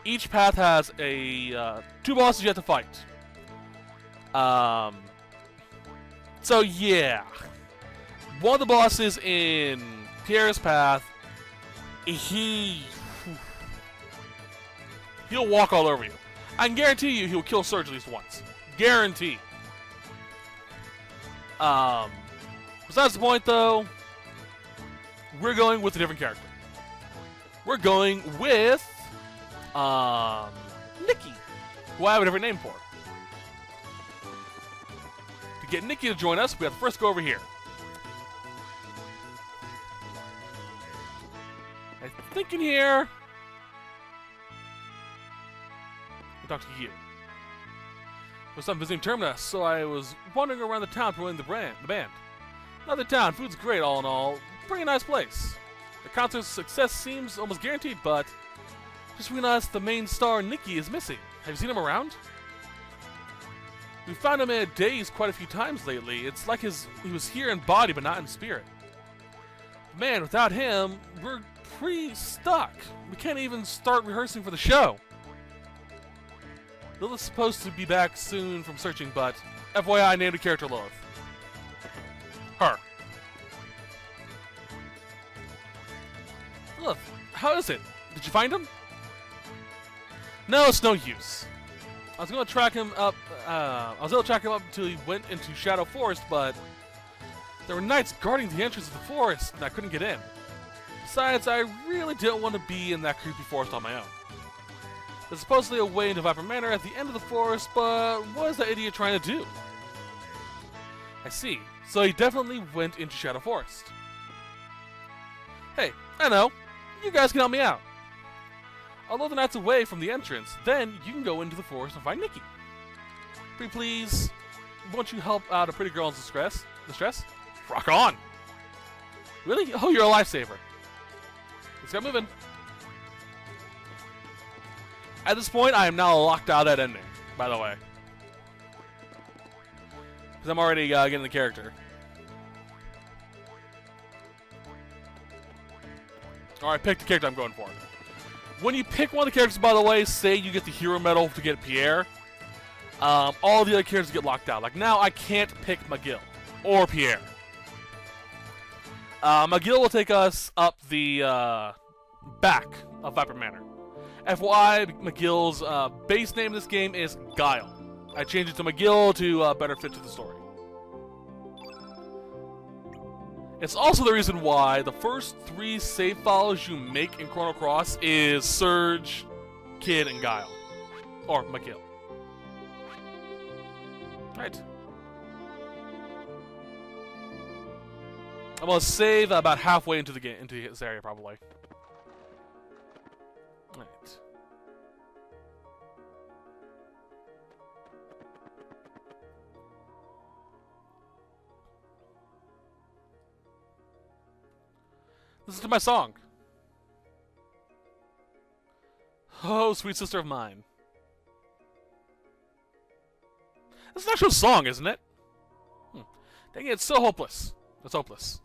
Each path has a 2 bosses you have to fight. So yeah, one of the bosses in Pierre's path, he'll walk all over you. I can guarantee you he'll kill Surge at least once. Guarantee. Besides the point though, we're going with a different character. We're going with Nikki, who I have a different name for. To get Nikki to join us, we have to first go over here. I think in here, we'll talk to you. I'm visiting Terminus, so I was wandering around the town promoting the band. Another town, food's great all in all, pretty nice place. The concert's success seems almost guaranteed, but just realized the main star, Nikki, is missing. Have you seen him around? We found him in a daze quite a few times lately. It's like he was here in body, but not in spirit. Man, without him, we're pretty stuck. We can't even start rehearsing for the show. Lilith's supposed to be back soon from searching, but FYI, I named a character Lilith. Her. Lilith, how is it? Did you find him? No, it's no use. I was gonna track him up. Until he went into Shadow Forest, but there were knights guarding the entrance of the forest, and I couldn't get in. Besides, I really didn't want to be in that creepy forest on my own. There's supposedly a way into Viper Manor at the end of the forest, but what is that idiot trying to do? I see. So he definitely went into Shadow Forest. Hey, I know. You guys can help me out. Although the knight's away from the entrance, then you can go into the forest and find Nikki. Pretty please, won't you help out a pretty girl in distress? Rock on! Really? Oh, you're a lifesaver. Let's get moving. At this point, I am now locked out of that ending, by the way. Because I'm already getting the character. Alright, pick the character I'm going for. When you pick one of the characters, by the way, say you get the hero medal to get Pierre, all the other characters get locked out. Like now, I can't pick McGill or Pierre. McGill will take us up the back of Viper Manor. FYI, McGill's base name in this game is Guile. I changed it to McGill to better fit to the story. It's also the reason why the first 3 save files you make in Chrono Cross is Surge, Kid, and Guile. Or McGill. Right. I'm gonna save about halfway into the game, into this area, probably. Right. Listen to my song. Oh, sweet sister of mine. This is an actual song, isn't it? Dang it, it's so hopeless. It's hopeless.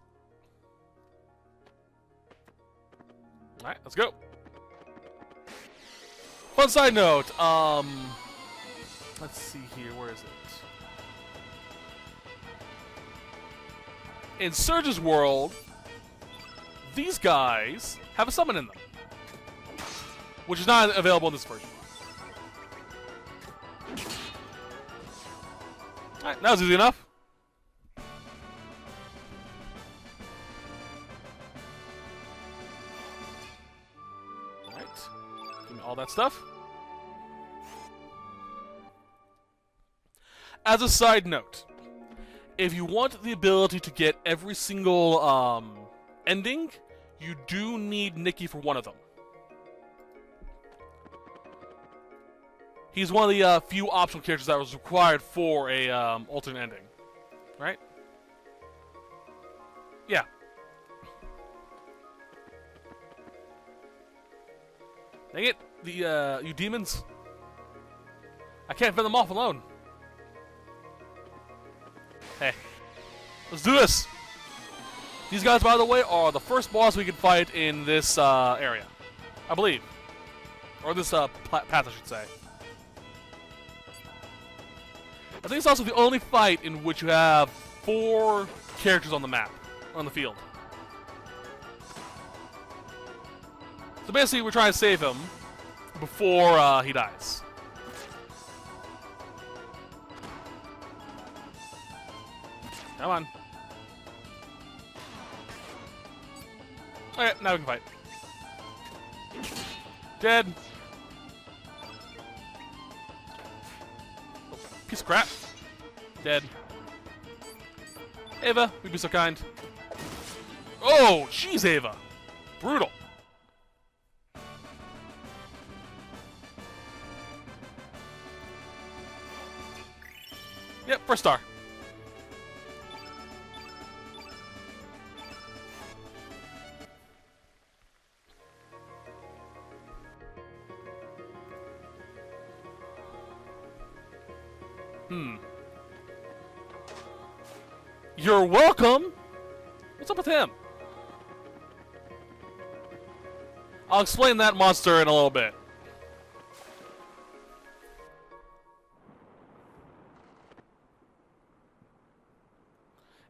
Alright, let's go. Fun side note, let's see here, where is it? In Surge's world, these guys have a summon in them, which is not available in this version. Alright, that was easy enough. Alright, give me all that stuff. As a side note, if you want the ability to get every single ending, you do need Nikki for one of them. He's one of the few optional characters that was required for a alternate ending, right? Yeah. Dang it, you demons! I can't fend them off alone. Hey, let's do this. These guys, by the way, are the first boss we can fight in this area, I believe. Or this path, I should say. I think it's also the only fight in which you have 4 characters on the map, on the field. So basically, we're trying to save him before he dies. Come on. Okay, now we can fight. Dead. Piece of crap. Dead. Ava, we'd be so kind. Oh, jeez, Ava. Brutal. Yep, first star. You're welcome! What's up with him? I'll explain that monster in a little bit.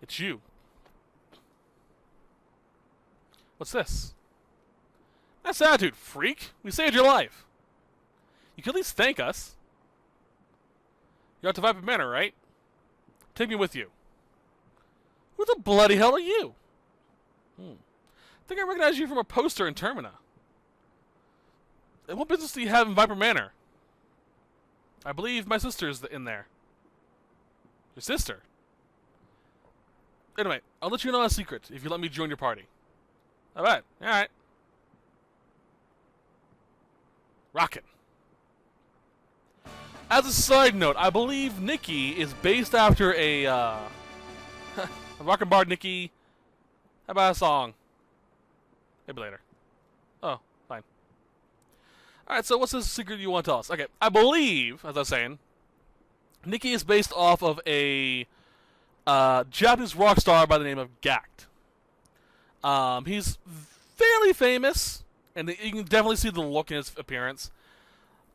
It's you. What's this? Nice attitude, freak. We saved your life. You can at least thank us. You're out to Viper Manor, right? Take me with you. Who the bloody hell are you? I think I recognize you from a poster in Termina. And what business do you have in Viper Manor? I believe my sister's in there. Your sister? Anyway, I'll let you know a secret if you let me join your party. Alright, alright. Rockin. As a side note, I believe Nikki is based after a Rockin' Bard Nikki. How about a song? Maybe later. Oh, fine. Alright, so what's the secret you want to tell us? Okay, I believe, as I was saying, Nikki is based off of a Japanese rock star by the name of Gact. He's fairly famous, and you can definitely see the look in his appearance.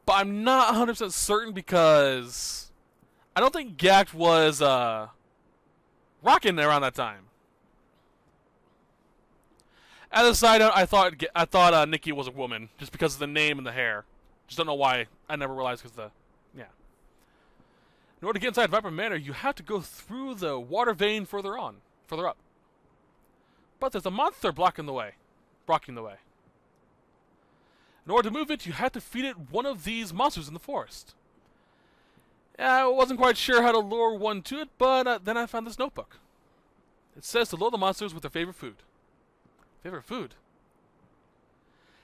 But I'm not 100% certain because I don't think Gact was rocking around that time. As a side note, I thought Nikki was a woman just because of the name and the hair. Just don't know why. I never realized because yeah. In order to get inside Viper Manor, you have to go through the water vein further up. But there's a monster blocking the way. In order to move it, you have to feed it one of these monsters in the forest. I wasn't quite sure how to lure one to it, but then I found this notebook. It says to lure the monsters with their favorite food. Favorite food?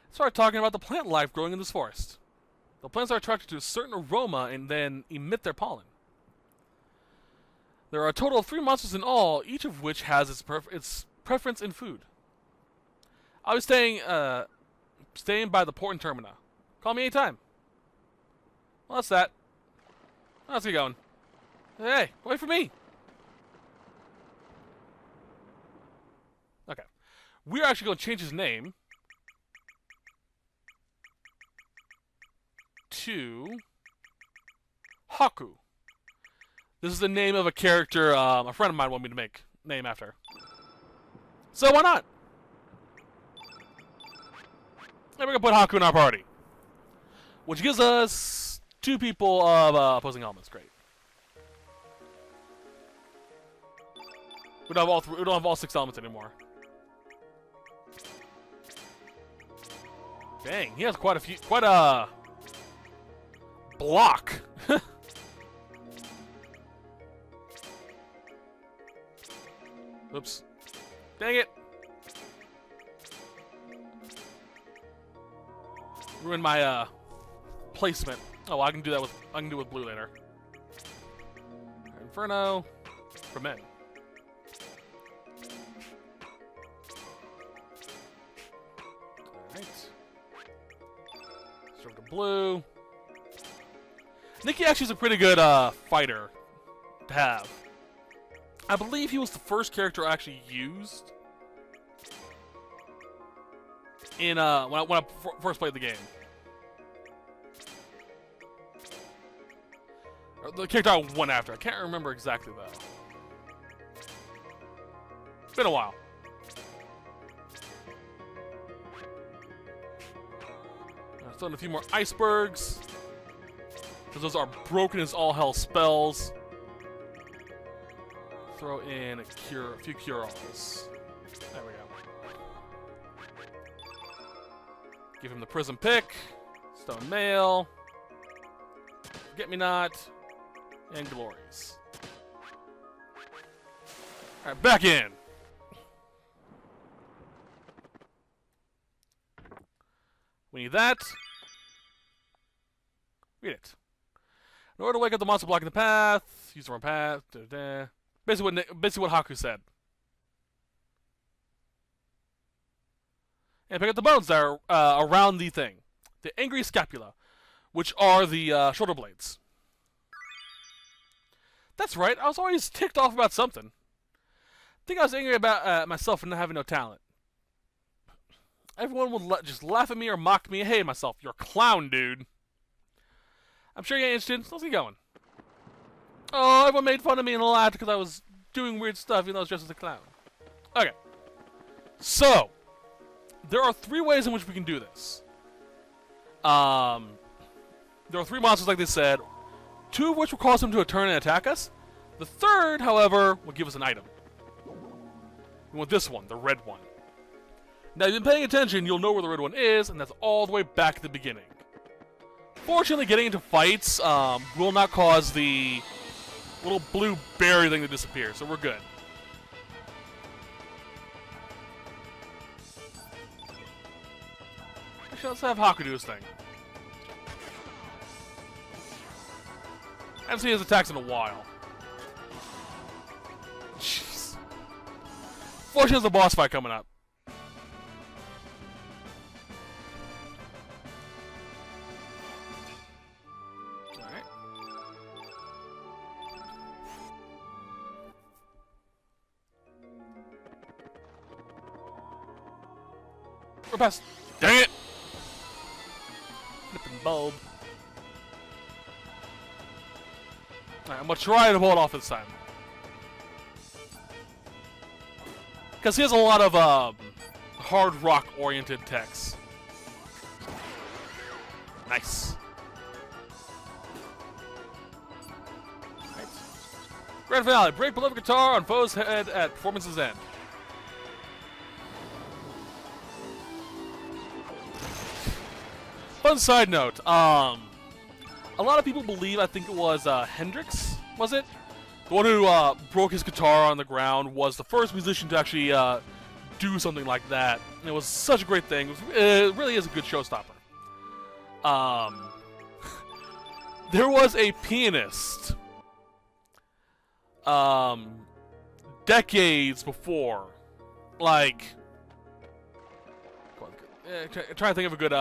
It started talking about the plant life growing in this forest. The plants are attracted to a certain aroma and then emit their pollen. There are a total of 3 monsters in all, each of which has its preference in food. I was staying by the port in Termina. Call me anytime. Well, that's that. How's he going? Hey, wait for me. Okay. We're actually going to change his name to Haku. This is the name of a character a friend of mine wanted me to make name after. So why not? And we're going to put Haku in our party. Which gives us 2 people of opposing elements. Great. We don't have all 6 elements anymore. Dang, he has quite a block. Oops. Dang it. Ruined my placement. Oh, well, I can do it with blue later. Inferno for men. Alright. Start with blue. Nikki actually is a pretty good fighter to have. I believe he was the first character I actually used in when I first played the game. Or the character I went after. I can't remember exactly, though. It's been a while. I've done a few more icebergs. Because those are broken as all hell spells. Throw in a few cure-alls. There we go. Give him the prism pick. Stone mail. Forget-me-not. And glories. Alright, back in. We need that. Read it. In order to wake up the monster blocking the path, use the wrong path. Basically what Haku said. And pick up the bones that are around the thing. The angry scapula, which are the shoulder blades. That's right, I was always ticked off about something. I think I was angry about myself for not having no talent. Everyone would just laugh at me or mock me. Hey, myself, you're a clown, dude. I'm sure you're interested, so let's get going. Oh, everyone made fun of me and laughed because I was doing weird stuff even though I was dressed as a clown. Okay. So, there are 3 ways in which we can do this. There are 3 monsters, like they said. 2 of which will cause them to turn and attack us. The 3rd, however, will give us an item. We want this one, the red one. Now, if you've been paying attention, you'll know where the red one is, and that's all the way back at the beginning. Fortunately, getting into fights will not cause the little blue berry thing to disappear, so we're good. Actually, let's have Haku do his thing. I haven't seen his attacks in a while. Jeez. Fortunately, there's a boss fight coming up. Alright. We're past. Dang it! Flippin' bulb. Alright, I'm gonna try to pull it off this time. Because he has a lot of hard rock oriented techs. Nice. Right. Grand finale. Break beloved guitar on foe's head at performance's end. Fun side note. A lot of people believe, I think it was Hendrix, was it? The one who broke his guitar on the ground was the first musician to actually do something like that. And it was such a great thing. It really is a good showstopper. There was a pianist decades before, like, trying to think of a good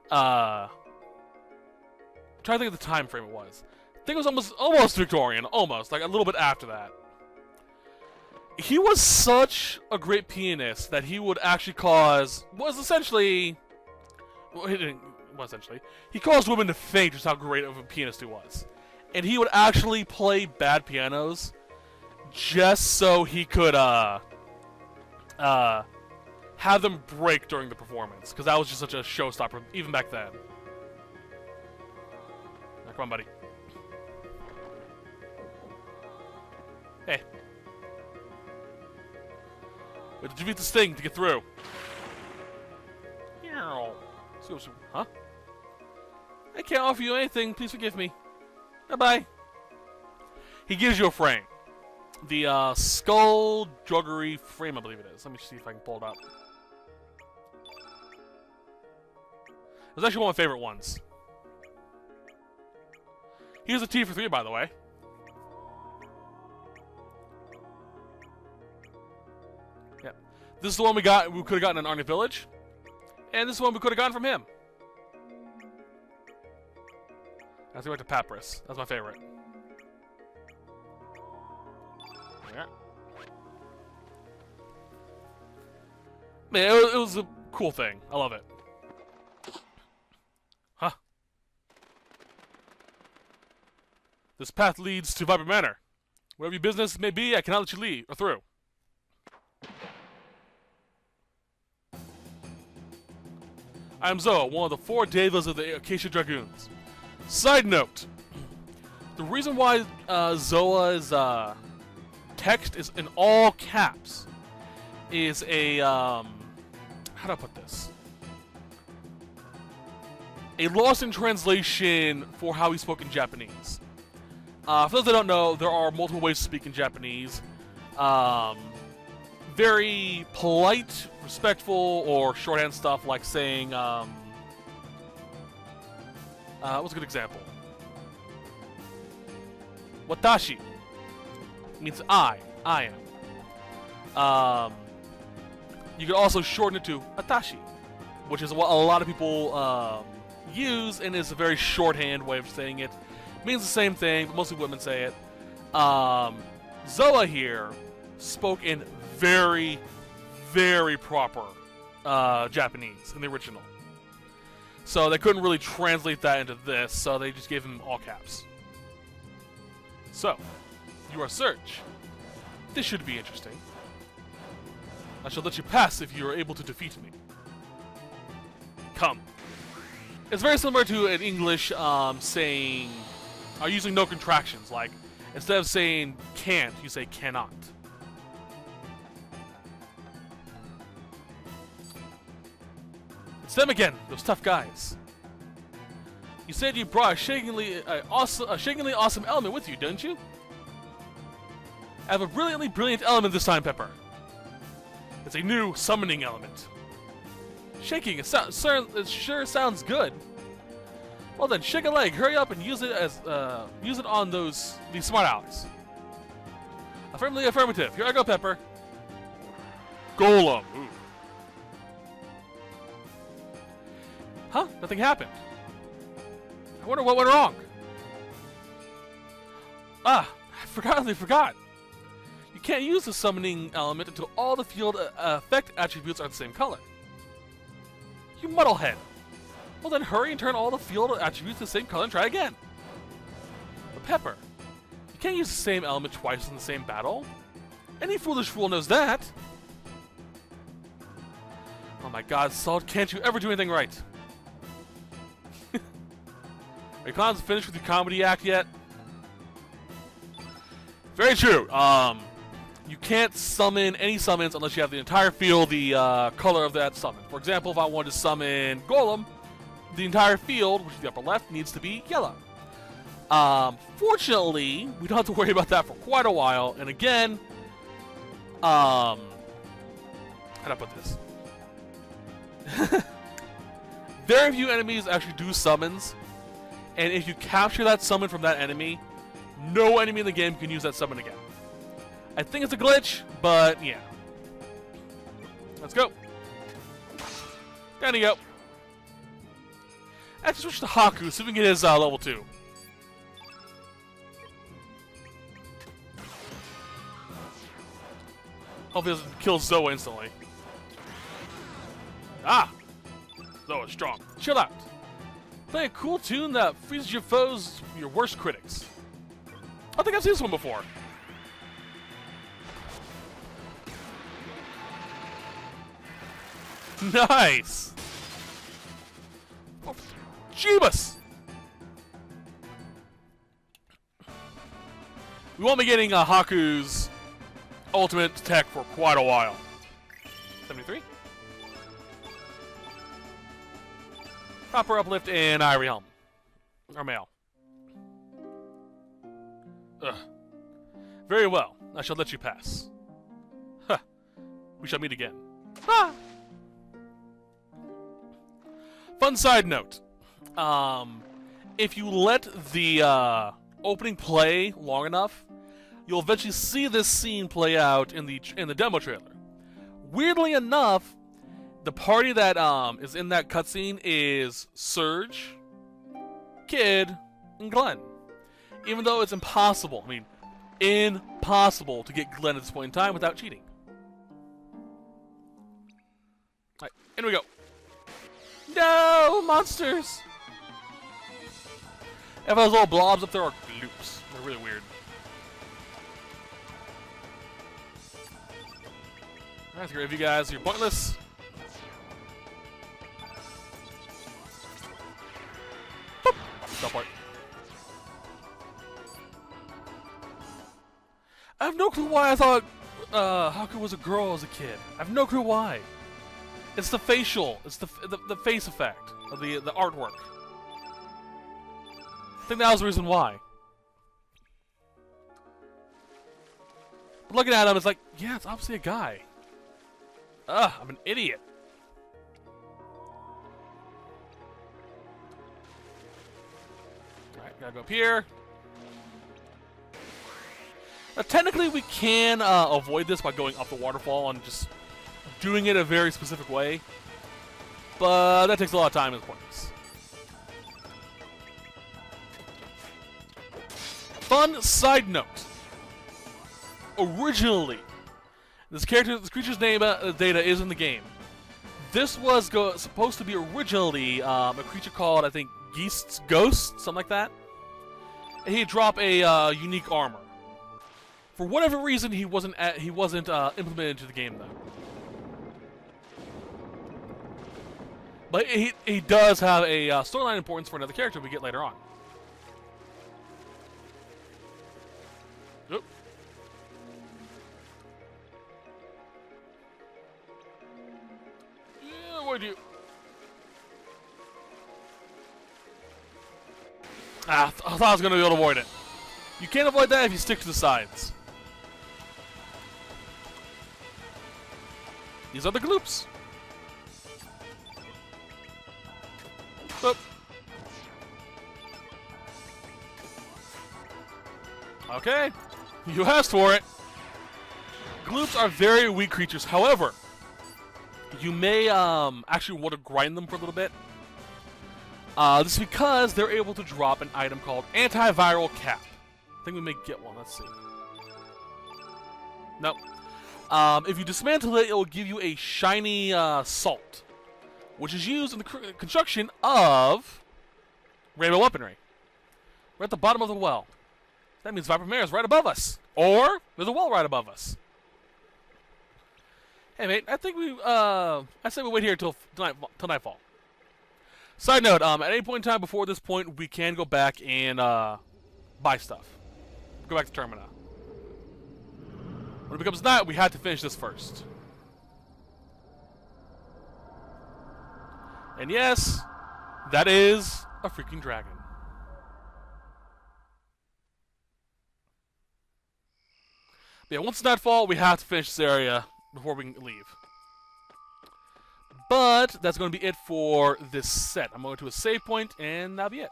trying to think of the time frame it was. I think it was almost Victorian, almost, like a little bit after that. He was such a great pianist that he would actually he caused women to faint just how great of a pianist he was. And he would actually play bad pianos just so he could have them break during the performance, because that was just such a showstopper even back then. Now, come on, buddy. Hey. We have to defeat this thing to get through. Huh? I can't offer you anything. Please forgive me. Bye-bye. He gives you a frame. The skull druggery frame, I believe it is. Let me see if I can pull it up. It was actually one of my favorite ones. Here's a T for 3, by the way. Yep. This is the one we could have gotten in Arnie Village. And this is the one we could have gotten from him. Let's go back to Papyrus. That's my favorite. Yeah. Man, it was a cool thing. I love it. Huh. This path leads to Viper Manor. Whatever your business may be, I cannot let you leave or through. I am Zoa, one of the 4 Devas of the Acacia Dragoons. Side note, the reason why Zoa's text is in all caps is a, how do I put this? A lost in translation for how he spoke in Japanese. For those that don't know, there are multiple ways to speak in Japanese. Very polite, respectful, or shorthand stuff like saying, what's a good example? Watashi means I am. You can also shorten it to Atashi, which is what a lot of people use, and is a very shorthand way of saying it. Means the same thing, but mostly women say it. Zoa here spoke in very, very proper Japanese in the original. So they couldn't really translate that into this, so they just gave him all caps. So, you are Surge. This should be interesting. I shall let you pass if you are able to defeat me. Come. It's very similar to in English saying, using no contractions. Like, instead of saying can't, you say cannot. It's them again, those tough guys. You said you brought a shakingly awesome element with you, didn't you? I have a brilliantly brilliant element this time, Pepper. It's a new summoning element. Shaking, it sure sounds good. Well then, shake a leg, hurry up and use it on these smart Alex. Affirmatively affirmative. Here I go, Pepper. Golem. Ooh. Huh? Nothing happened. I wonder what went wrong. Ah, I forgot. You can't use the summoning element until all the field effect attributes are the same color. You muddlehead. Well then hurry and turn all the field attributes the same color and try again. But Pepper, you can't use the same element twice in the same battle. Any foolish fool knows that. Oh my god, Salt, can't you ever do anything right? Are you clowns finished with your comedy act yet? Very true. You can't summon any summons unless you have the entire field the color of that summon. For example, if I wanted to summon Golem, the entire field, which is the upper left, needs to be yellow. Fortunately, we don't have to worry about that for quite a while. And again, how do I put this? Very few enemies actually do summons, and if you capture that summon from that enemy, no enemy in the game can use that summon again. I think it's a glitch, but yeah. Let's go. Down you go. Actually switch to Haku, so we can get his level 2. Hopefully it doesn't kill Zoa instantly. Ah! Zoa's strong. Chill out. Play a cool tune that freezes your foes, your worst critics. I think I've seen this one before. Nice! Oh, Jeebus! We won't be getting Haku's ultimate tech for quite a while. 73? Proper uplift and Ivory Helm. Or Mail. Ugh. Very well. I shall let you pass. Huh. We shall meet again. Ah! Fun side note. If you let the opening play long enough, you'll eventually see this scene play out in the demo trailer. Weirdly enough, the party that is in that cutscene is Surge, Kid, and Glenn. Even though it's impossible, I mean, impossible to get Glenn at this point in time without cheating. Alright, in we go. No, monsters! If those little blobs up there are gloops. really weird. Alright, so if you guys, you're pointless. Boop. Teleport. I have no clue why I thought Haku was a girl as a kid. I have no clue why. It's the facial. It's the face effect of the artwork. I think that was the reason why. But looking at him, it's like, yeah, it's obviously a guy. Ugh, I'm an idiot. Alright, gotta go up here. Now, technically, we can avoid this by going up the waterfall and just doing it a very specific way. But that takes a lot of time and points. Fun side note. Originally, this creature's name data is in the game. This was supposed to be originally a creature called, I think, Geist's Ghost, something like that. And he'd drop a unique armor. For whatever reason, he wasn't implemented into the game though. But he does have a storyline importance for another character we get later on. Oop. Yeah, what'd you? I thought I was gonna be able to avoid it. You can't avoid that if you stick to the sides. These are the gloops. Oop. Okay, you asked for it. Gloops are very weak creatures. However, you may actually want to grind them for a little bit. This is because they're able to drop an item called Antiviral Cap. I think we may get one. Let's see. Nope. If you dismantle it, it will give you a shiny salt, which is used in the construction of rainbow weaponry. We're at the bottom of the well. That means Viper Mare is right above us, or there's a well right above us. Hey, mate, I think I say we wait here till nightfall. Side note: at any point in time before this point, we can go back and buy stuff. Go back to Termina. When it becomes night, we have to finish this first. And yes, that is a freaking dragon. But yeah, once it's nightfall, we have to finish this area before we can leave. But that's going to be it for this set. I'm going to a save point, and that'll be it.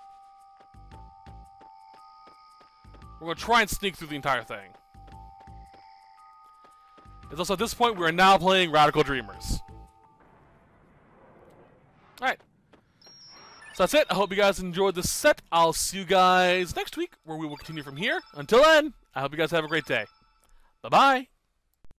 We're going to try and sneak through the entire thing. It's also at this point, we are now playing Radical Dreamers. Alright. So that's it. I hope you guys enjoyed this set. I'll see you guys next week, where we will continue from here. Until then, I hope you guys have a great day. Bye-bye.